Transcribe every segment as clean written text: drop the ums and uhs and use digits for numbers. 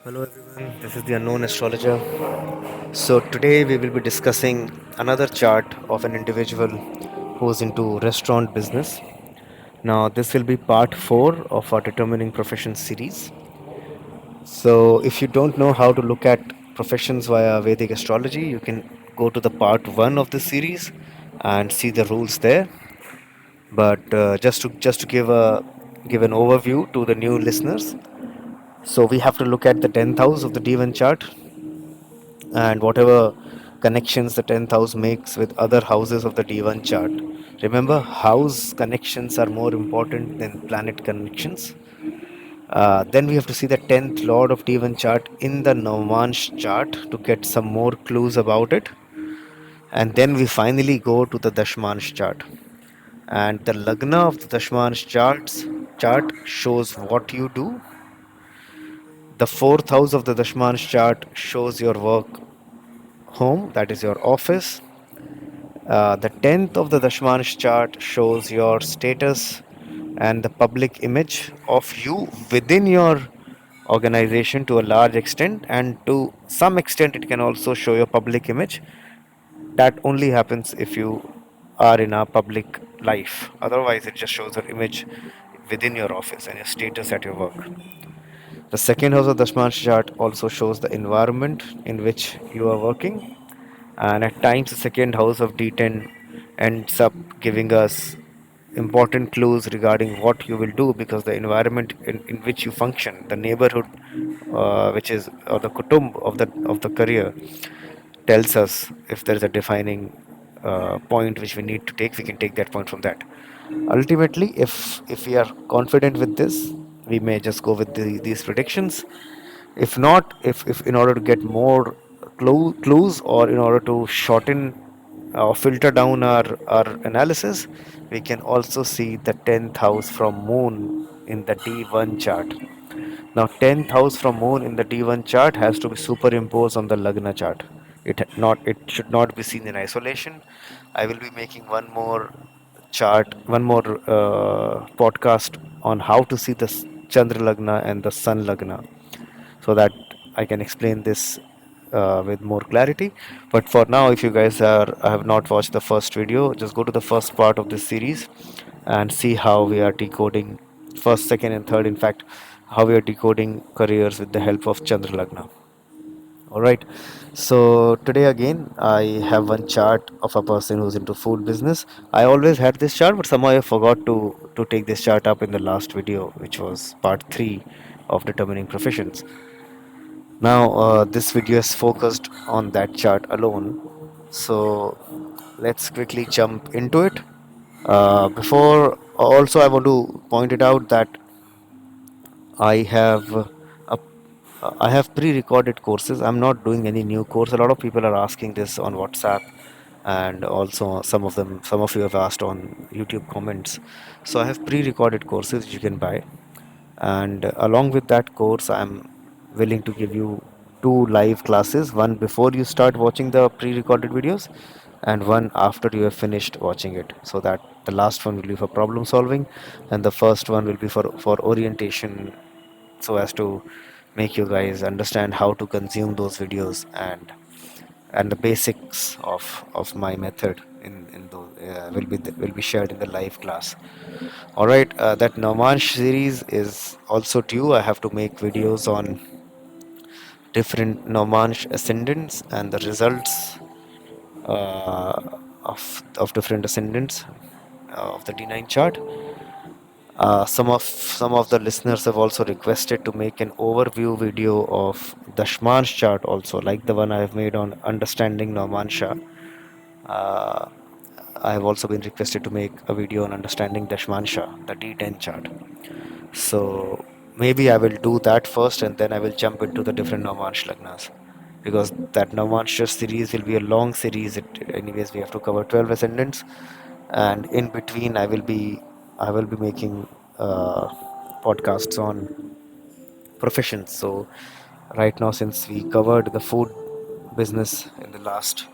Hello everyone, this is the unknown astrologer. So today we will be discussing another chart of an individual who's into restaurant business. Now this will be part 4 of our determining professions series. So if you don't know how to look at professions via Vedic astrology, you can go to the part 1 of this series and see the rules there. But just to give an overview to the new listeners, so we have to look at the 10th house of the D1 chart and whatever connections the 10th house makes with other houses of the D1 chart. Remember, house connections are more important than planet connections. Then we have to see the 10th lord of D1 chart in the Navamsha chart to get some more clues about it. And then we finally go to the Dashamsha chart. And the Lagna of the Dashamsha chart shows what you do. The fourth house of the Dashamsha chart shows your work home, that is your office. The 10th of the Dashmansh chart shows your status and the public image of you within your organization to a large extent, and to some extent, it can also show your public image. That only happens if you are in a public life, otherwise, it just shows your image within your office and your status at your work. The second house of Dashmansh chart also shows the environment in which you are working, and at times the second house of D10 ends up giving us important clues regarding what you will do, because the environment in which you function, the neighborhood, which is or the kutumb of the career, tells us if there is a defining point which we need to take. We can take that point from that. Ultimately, if we are confident with this, we may just go with these predictions. If not, if in order to get more clues, or in order to shorten or filter down our analysis, we can also see the 10th house from moon in the D1 chart. Now 10th house from moon in the D1 chart has to be superimposed on the Lagna chart. It should not be seen in isolation. I will be making one more podcast on how to see the Chandra Lagna and the Sun Lagna, so that I can explain this with more clarity. But for now, if you guys have not watched the first video, just go to the first part of this series and see how we are decoding first, second, and third. In fact, how we are decoding careers with the help of Chandra Lagna. All right. So today again, I have one chart of a person who's into food business. I always had this chart, but somehow I forgot to take this chart up in the last video, which was part 3 of determining professions. Now, this video is focused on that chart alone. So let's quickly jump into it. Before, also, I want to point it out that I have a, I have pre-recorded courses. I'm not doing any new course. A lot of people are asking this on WhatsApp, and also some of you have asked on YouTube comments. So I have pre-recorded courses you can buy, and along with that course, I'm willing to give you two live classes, one before you start watching the pre-recorded videos and one after you have finished watching it, so that the last one will be for problem solving and the first one will be for orientation, so as to make you guys understand how to consume those videos, and the basics of my method in those will be shared in the live class. All right, that Namansh series is also due. I have to make videos on different Namansh ascendants and the results uh, of different ascendants of the D9 chart. Some of the listeners have also requested to make an overview video of the Shmansh chart, also like the one I have made on understanding Navamsha. Uh, I have also been requested to make a video on understanding Dashmansha, the D10 chart. So maybe I will do that first, and then I will jump into the different Navamsha Lagnas, because that Navamsha series will be a long series. Anyways, we have to cover 12 ascendants, and in between I will be making podcasts on professions. So right now, since we covered the food business in the last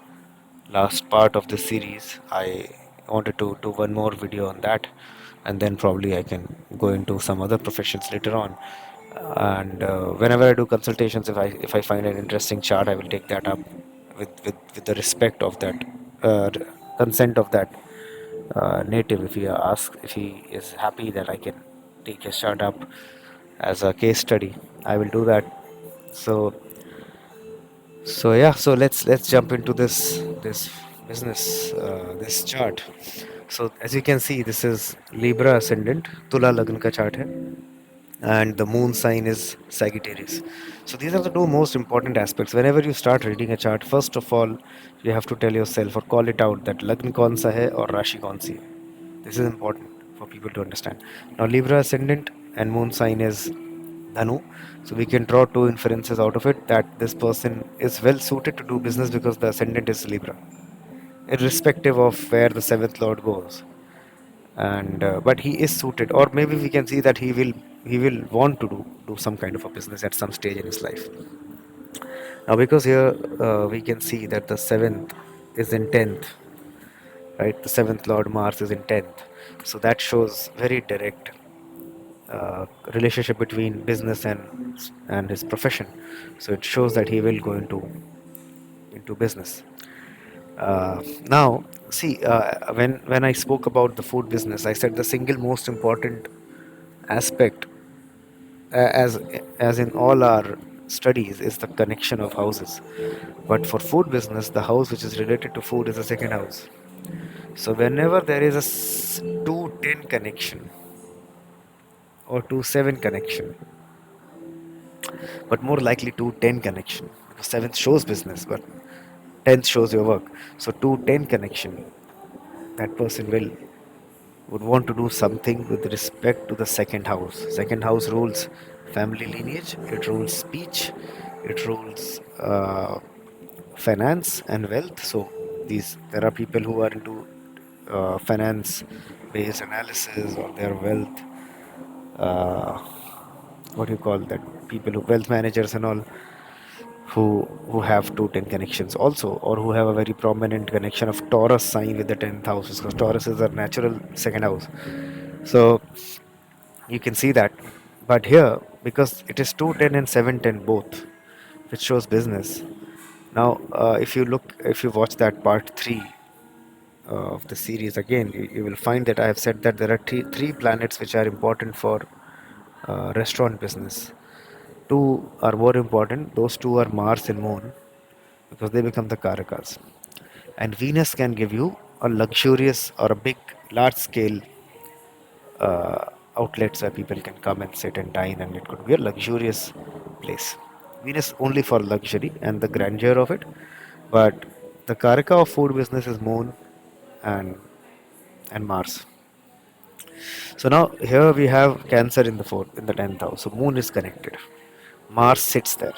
part of the series, I wanted to do one more video on that, and then probably I can go into some other professions later on. And whenever I do consultations, if I find an interesting chart, I will take that up with the respect of that uh, consent of that native. If he asks, if he is happy that I can take his chart up as a case study, I will do that. So yeah, so let's jump into this business, this chart. So as you can see, this is Libra ascendant, Tula Lagna ka chart hai, and the moon sign is Sagittarius. So these are the two most important aspects. Whenever you start reading a chart, first of all, you have to tell yourself or call it out that Lagna kaun sa hai or Rashi kaun si hai. This is important for people to understand. Now Libra ascendant and moon sign is Dhanu. So we can draw two inferences out of it that this person is well suited to do business because the ascendant is Libra, irrespective of where the seventh lord goes. And but he is suited, or maybe we can see that he will want to do some kind of a business at some stage in his life. Now because here we can see that the seventh is in 10th, right? The seventh lord Mars is in 10th, so that shows very direct relationship between business and his profession. So it shows that he will go into business. Now, see, when I spoke about the food business, I said the single most important aspect, as in all our studies, is the connection of houses. But for food business, the house which is related to food is the second house. So whenever there is a 2-10 connection or 2-7 connection, but more likely 2-10 connection, because 7th shows business, but 10th shows your work. So 2-10 connection, that person would want to do something with respect to the second house. Second house rules family lineage, it rules speech, it rules finance and wealth. So there are people who are into finance based analysis, or their wealth, uh, what do you call that, people who wealth managers and all, who have 2-10 connections also, or who have a very prominent connection of Taurus sign with the 10th house, because Taurus is a natural second house. So you can see that. But here, because it is 2-10 and 7-10 both, which shows business. Now if you watch that part 3 of the series again, you will find that I have said that there are three planets which are important for restaurant business. Two are more important. Those two are Mars and Moon, because they become the Karakas. And Venus can give you a luxurious or a big, large scale uh, outlets where people can come and sit and dine, and it could be a luxurious place. Venus only for luxury and the grandeur of it, but the Karaka of food business is Moon and Mars. So now here we have Cancer in the fourth, in the 10th house. So Moon is connected. Mars sits there.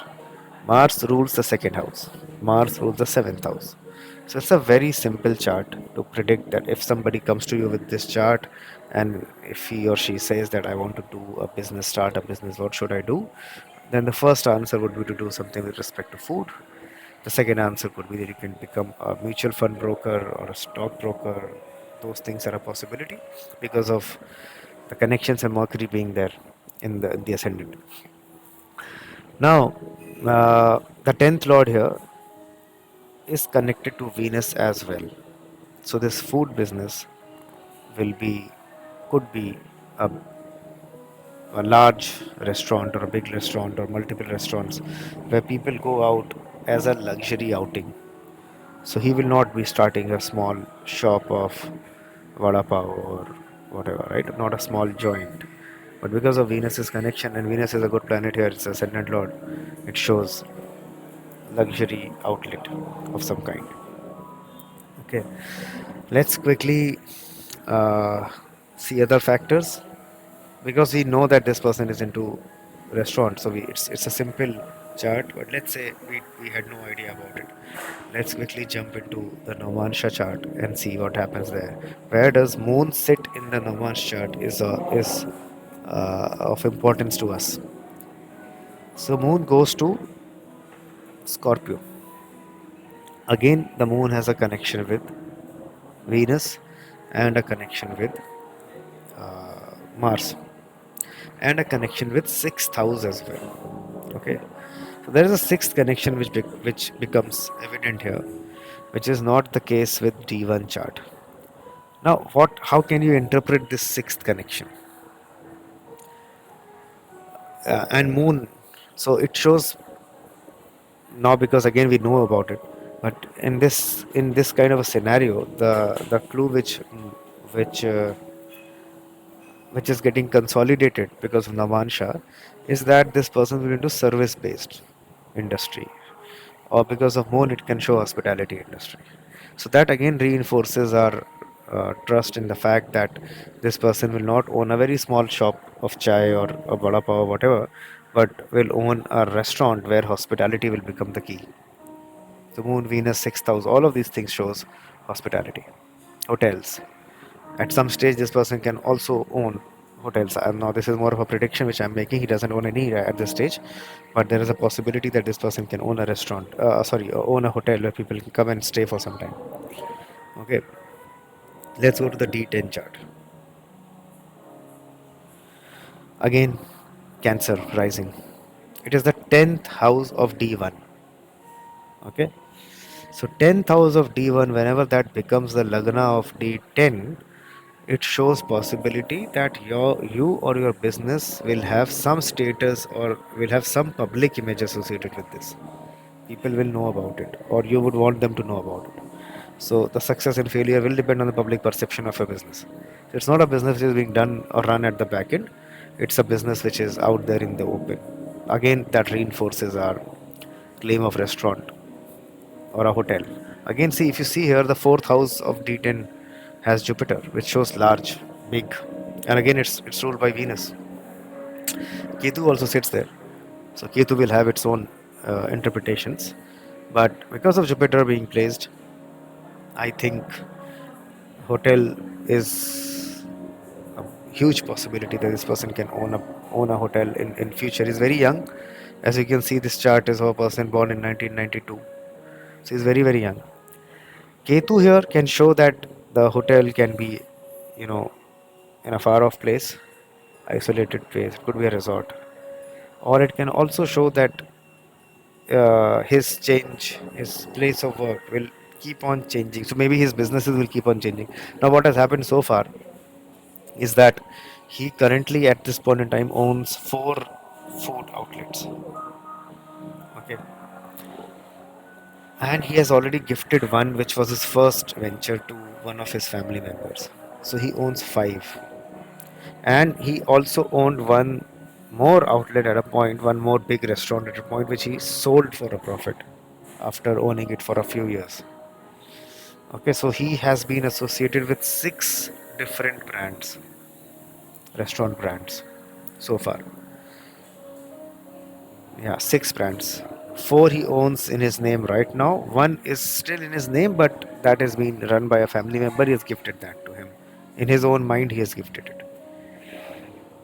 Mars rules the second house. Mars rules the seventh house. So it's a very simple chart to predict that if somebody comes to you with this chart, and if he or she says that I want to do a business, start a business, what should I do? Then the first answer would be to do something with respect to food. The second answer could be that you can become a mutual fund broker or a stock broker. Those things are a possibility because of the connections and Mercury being there in the ascendant. Now, the 10th lord here is connected to Venus as well. So this food business will be, could be a, a large restaurant or a big restaurant or multiple restaurants where people go out as a luxury outing. So he will not be starting a small shop of vada pav or whatever, right? Not a small joint. But because of Venus's connection, and Venus is a good planet here, it's ascendant lord, it shows luxury outlet of some kind. Okay, let's quickly uh, see other factors, because we know that this person is into restaurant. So it's a simple chart, but let's say we had no idea about it. Let's quickly jump into the Navamsha chart and see what happens there. Where does Moon sit in the Navamsha chart is of importance to us. So Moon goes to Scorpio. Again, the Moon has a connection with Venus and a connection with Mars. and a connection with sixth house as well. Okay, so there is a sixth connection which becomes evident here, which is not the case with D1 chart. Now, how can you interpret this sixth connection? And moon, so it shows now, because again we know about it, but in this kind of a scenario, the clue which uh, which is getting consolidated because of Navansha is that this person will into service based industry, or because of moon it can show hospitality industry. So that again reinforces our trust in the fact that this person will not own a very small shop of chai or a vada pav or whatever, but will own a restaurant where hospitality will become the key. The moon, Venus, sixth house, all of these things shows hospitality. Hotels. At some stage, this person can also own hotels. Now, this is more of a prediction which I'm making. He doesn't own any at this stage, but there is a possibility that this person can own a restaurant. Own a hotel where people can come and stay for some time. Okay, let's go to the D10 chart. Again, Cancer rising. It is the 10th house of D1. Okay, so 10th house of D1, whenever that becomes the Lagna of D10, it shows possibility that you or your business will have some status or will have some public image associated with this. People will know about it, or you would want them to know about it. So the success and failure will depend on the public perception of your business. It's not a business which is being done or run at the back end. It's a business which is out there in the open. Again, that reinforces our claim of restaurant or a hotel. Again, see, if you see here, the fourth house of D10 has Jupiter, which shows large, big, and again it's ruled by Venus. Ketu also sits there, so Ketu will have its own interpretations. But because of Jupiter being placed, I think hotel is a huge possibility that this person can own a hotel in future. He's very young. As you can see, this chart is of a person born in 1992. So he's very, very young. Ketu here can show that the hotel can be, you know, in a far off place, isolated place. It could be a resort. Or it can also show that his place of work will keep on changing. So maybe his businesses will keep on changing. Now, what has happened so far is that he currently at this point in time owns four food outlets. Okay, and he has already gifted one, which was his first venture, to one of his family members. So he owns five, and he also owned one more outlet at a point, one more big restaurant at a point, which he sold for a profit after owning it for a few years. Okay, so he has been associated with six different brands, restaurant brands so far. Yeah, six brands. Four he owns in his name right now. One is still in his name, but that is being run by a family member. He has gifted that to him. In his own mind, he has gifted it.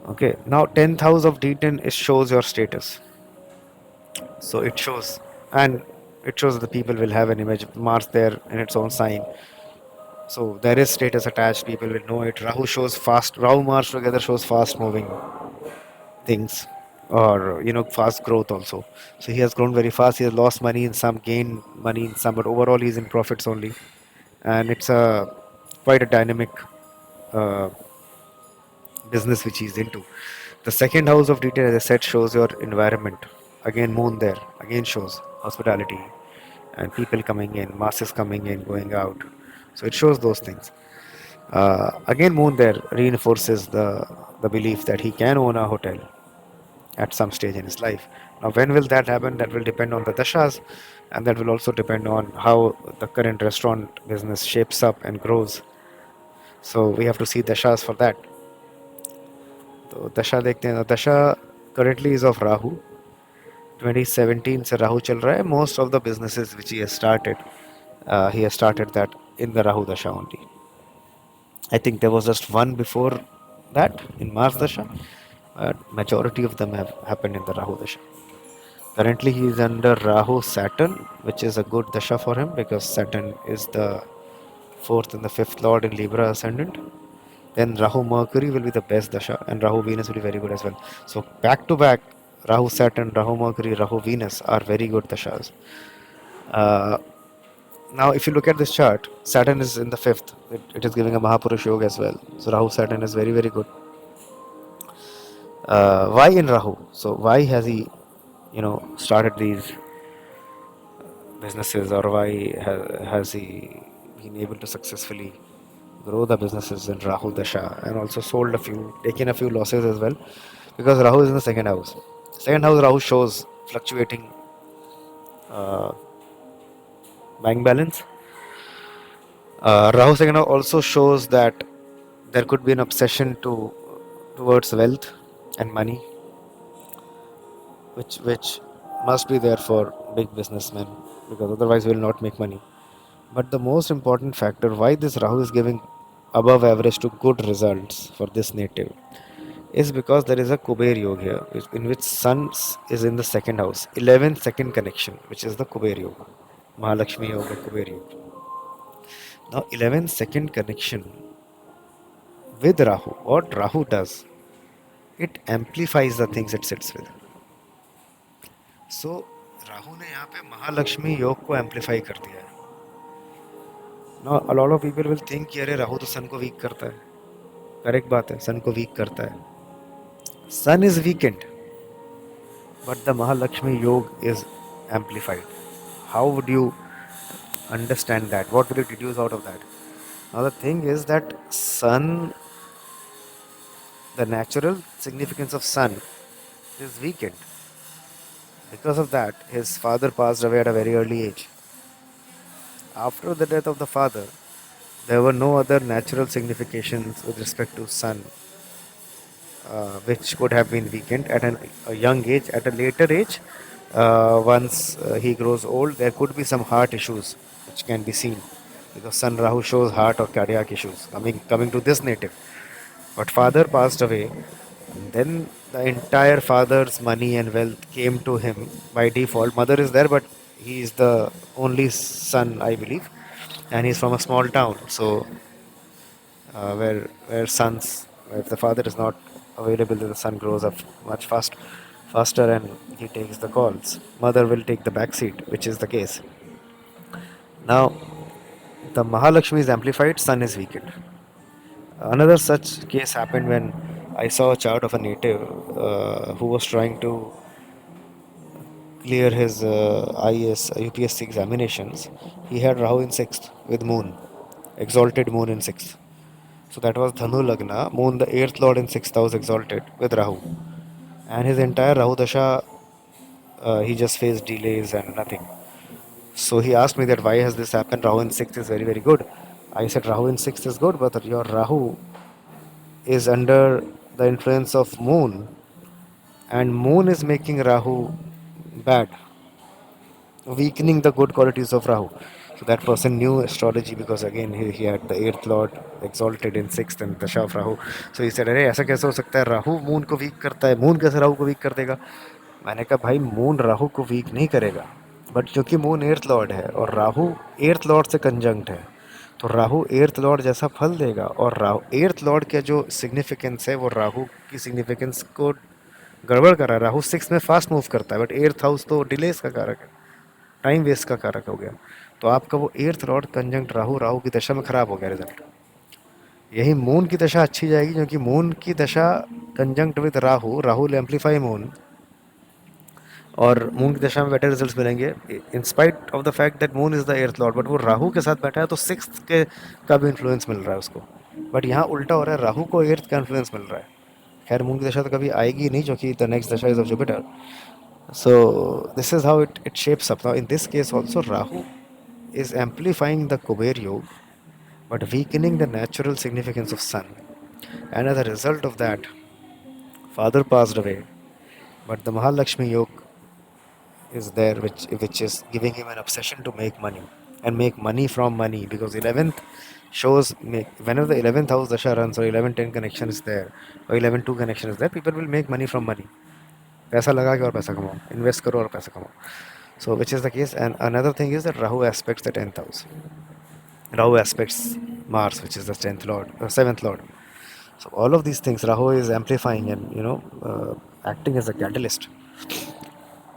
Okay, now 10th house of D10 is shows your status. So it shows, and it shows that the people will have an image of Mars there in its own sign. So there is status attached. People will know it. Rahu shows fast. Rahu Mars together shows fast moving things, or fast growth also. So he has grown very fast. He has lost money in some, gained money in some, but overall he's in profits only, and it's a quite a dynamic uh, business which he's into. The second house of detail, as I said, shows your environment. Again, moon there again shows hospitality and people coming in, masses coming in, going out. So it shows those things. Again, moon there reinforces the belief that he can own a hotel at some stage in his life. Now, when will that happen? That will depend on the dashas, and that will also depend on how the current restaurant business shapes up and grows. So we have to see dashas for that. तो दशा देखते हैं. दशा currently is of Rahu. 2017 से राहु चल रहा है. Most of the businesses which he has started that in the Rahu Dasha only. I think there was just one before that in Mars Dasha. Majority of them have happened in the Rahu Dasha. Currently, he is under Rahu Saturn, which is a good Dasha for him because Saturn is the fourth and the fifth lord in Libra ascendant. Then Rahu Mercury will be the best dasha, and Rahu Venus will be very good as well. So back to back, Rahu Saturn, Rahu Mercury, Rahu Venus are very good dashas. Uh, Now, if you look at this chart, Saturn is in the fifth. It is giving a Mahapurush Yoga as well. So Rahu Saturn is very very good. Why in Rahu? So why has he, started these businesses, or why has he been able to successfully grow the businesses in Rahu Dasha, and also sold a few, taken a few losses as well, because Rahu is in the second house. Second house Rahu shows fluctuating uh, bank balance. Rahu second house also shows that there could be an obsession towards wealth and money, which must be there for big businessmen, because otherwise we will not make money. But the most important factor why this Rahu is giving above average to good results for this native is because there is a Kuber Yoga here, in which Sun is in the second house, 11th second connection, which is the Kuber Yoga, Mahalakshmi Yoga, Kuber Yoga. Now, 11th second connection with Rahu, what Rahu does, it amplifies the things it sits with. सो राहु ने यहाँ पे महालक्ष्मी योग को amplify कर दिया है. No a lot of people will think कि अरे राहु तो सन को वीक करता है. करेक्ट बात है, सन को वीक करता है. Sun is weakened but the Mahalakshmi yoga is amplified. How would you understand that? What will you deduce out of that? Now the thing is that sun, the natural significance of sun is weakened. Because of that, his father passed away at a very early age. After the death of the father, there were no other natural significations with respect to sun, which could have been weakened at a young age. At a later age, once he grows old, there could be some heart issues which can be seen, because Sun Rahu shows heart or cardiac issues coming to this native. But father passed away, and then the entire father's money and wealth came to him by default. Mother is there, but he is the only son, I believe, and he's from a small town. So where sons, if the father is not available, the son grows up much faster, and he takes the calls. Mother will take the back seat, which is the case. Now, the Mahalakshmi is amplified, sun is weakened. Another such case happened when I saw a chart of a native who was trying to clear his IAS, UPSC examinations. He had Rahu in 6th with moon, exalted moon in 6th. So that was Dhanu Lagna, moon the 8th lord in 6th house exalted with Rahu. And his entire Rahu Dasha, he just faced delays and nothing. So he asked me that why has this happened? Rahu in 6th is very, very good. I said Rahu in 6th is good, but your Rahu is under the influence of moon, and moon is making Rahu bad, weakening the good qualities of Rahu. So that person knew astrology, because again he had the 8th lord exalted in 6th and Dasha of Rahu. So he said, अरे ऐसा कैसे हो सकता है, Rahu moon को weak करता है, moon कैसे राहु को वीक कर देगा. मैंने कहा भाई मून राहु को वीक नहीं करेगा, बट क्योंकि मून 8th लॉर्ड है और राहु 8th लॉर्ड से कंजंक्ट है, तो राहु 8th लॉर्ड जैसा फल देगा. और राहु 8th लॉर्ड का जो सिग्निफिकेंस है वो राहु की सिग्निफिकेंस को गड़बड़ कर रहा है. राहु 6 में फास्ट मूव करता है, बट 8th हाउस तो डिलेस का कारक है, टाइम वेस्ट का कारक हो गया. तो आपका वो 8th Lord conjunct Rahu, Rahu की दशा में खराब हो गया रिजल्ट. यही मून की दशा अच्छी जाएगी, क्योंकि मून की दशा conjunct with Rahu, Rahu will amplify moon, और मून की दशा में बेटर रिजल्ट्स मिलेंगे, in spite of the fact that moon is the 8th Lord. But वो राहु के साथ बैठा है तो 6th के का भी इन्फ्लुएंस मिल रहा है उसको. बट यहाँ उल्टा हो रहा है, राहु को 8th का इन्फ्लुएंस मिल रहा है. खैर मून की दशा तो कभी आएगी नहीं, जो कि द नेक्स्ट दशा is of Jupiter. So this is how it shapes up. Now in this case also Rahu is amplifying the Kuber Yoga, but weakening the natural significance of Sun. And as a result of that, father passed away, but the Mahalakshmi Yoga is there, which is giving him an obsession to make money and make money from money, because 11th shows whenever the 11th house Dasha runs, or 11-10 connection is there, or 11-2 connection is there, people will make money from money. पैसा लगा के और पैसा कमाओ, invest करो और पैसा कमाओ. So which is the case. And another thing is that Rahu aspects the 10th house. Rahu aspects Mars, which is the 10th lord, 7th lord. So all of these things, Rahu is amplifying and acting as a catalyst.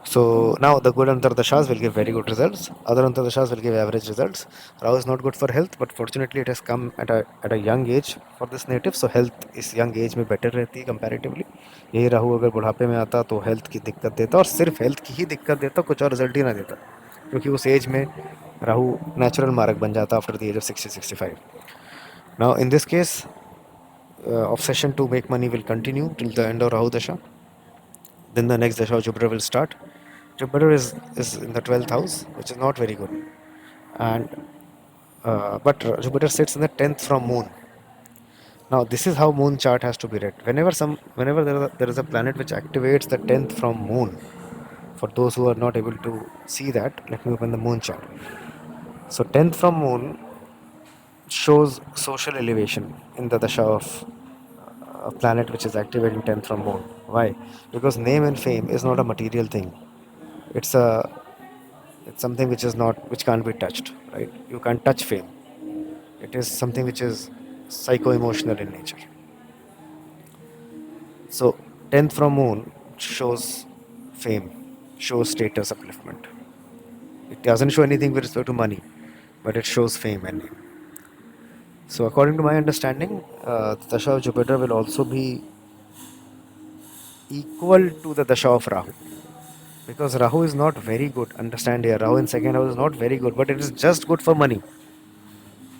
So now the good Antardashas will give very good results. Other Antardashas will give average results. Rahu is not good for health, but fortunately it has come at a young age for this native. So health इस young age में better रहती है comparatively. यही राहु अगर बुढ़ापे में आता तो हेल्थ की दिक्कत देता, और सिर्फ हेल्थ की ही दिक्कत देता, कुछ और रिजल्ट ही ना देता, क्योंकि उस एज में राहु नेचुरल मार्क बन जाता after the age of 60-65. Now in this case, obsession to make money will continue till the end of Rahu Dasha. Then the next Dasha of Jupiter will start. Jupiter is in the 12th house, which is not very good. And but Jupiter sits in the 10th from Moon. Now this is how Moon chart has to be read. Whenever there is a planet which activates the 10th from Moon. For those who are not able to see that, let me open the Moon chart. So 10th from Moon shows social elevation in the Dasha of a planet which is activating 10th from Moon. Why? Because name and fame is not a material thing. It's a it's something which can't be touched, right? You can't touch fame. It is something which is psycho-emotional in nature. So 10th from Moon shows fame, shows status upliftment. It doesn't show anything with respect to money, but it shows fame and name. So according to my understanding, the Dasha of Jupiter will also be equal to the Dasha of Rahu. Because Rahu is not very good. Understand here, Rahu in second house is not very good, but it is just good for money.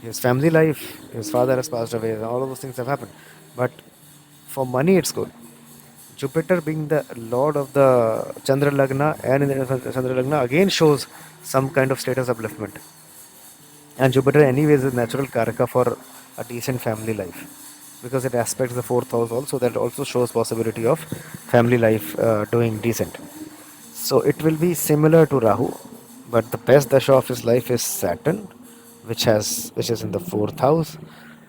His family life, his father has passed away, all of those things have happened. But for money, it's good. Jupiter being the lord of the Chandra Lagna and in the Chandra Lagna again shows some kind of status upliftment. And Jupiter, anyways, is natural karaka for a decent family life, because it aspects the fourth house also. That also shows possibility of family life doing decent. So it will be similar to Rahu, but the best dasha of his life is Saturn, which is in the fourth house,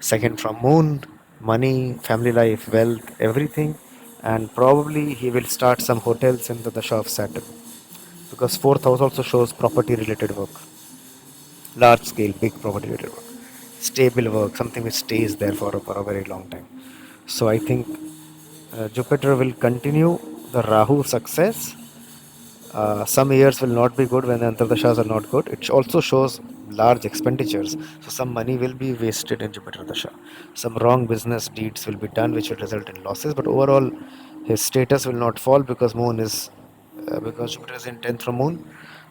second from Moon, money, family life, wealth, everything, and probably he will start some hotels in the dasha of Saturn, because fourth house also shows property related work, large scale, big property related work, stable work, something which stays there for a very long time. So I think Jupiter will continue the Rahu success. Some years will not be good when the Antardashas are not good. It also shows large expenditures. So some money will be wasted in Jupiter Dasha. Some wrong business deeds will be done which will result in losses. But overall, his status will not fall because because Jupiter is in 10th from Moon.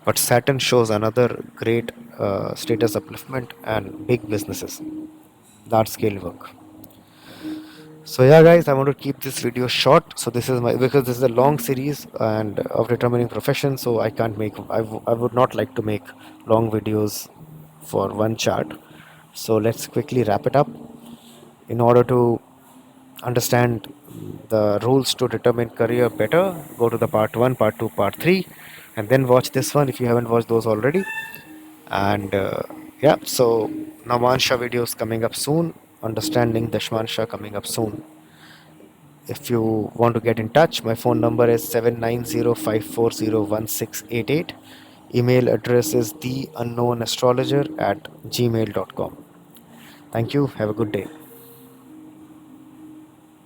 But Saturn shows another great status upliftment and big businesses, large scale work. So yeah, guys, I want to keep this video short. So this is because this is a long series and of determining profession. So I can't make, I would not like to make long videos for one chart. So let's quickly wrap it up. In order to understand the rules to determine career better, go to the part 1, part 2, part 3, and then watch this one if you haven't watched those already. And yeah, so Navamsha videos coming up soon, understanding Dashamsha coming up soon. If you want to get in touch, my phone number is 79054016888. Email address is theunknownastrologer@gmail.com. Thank you. Have a good day.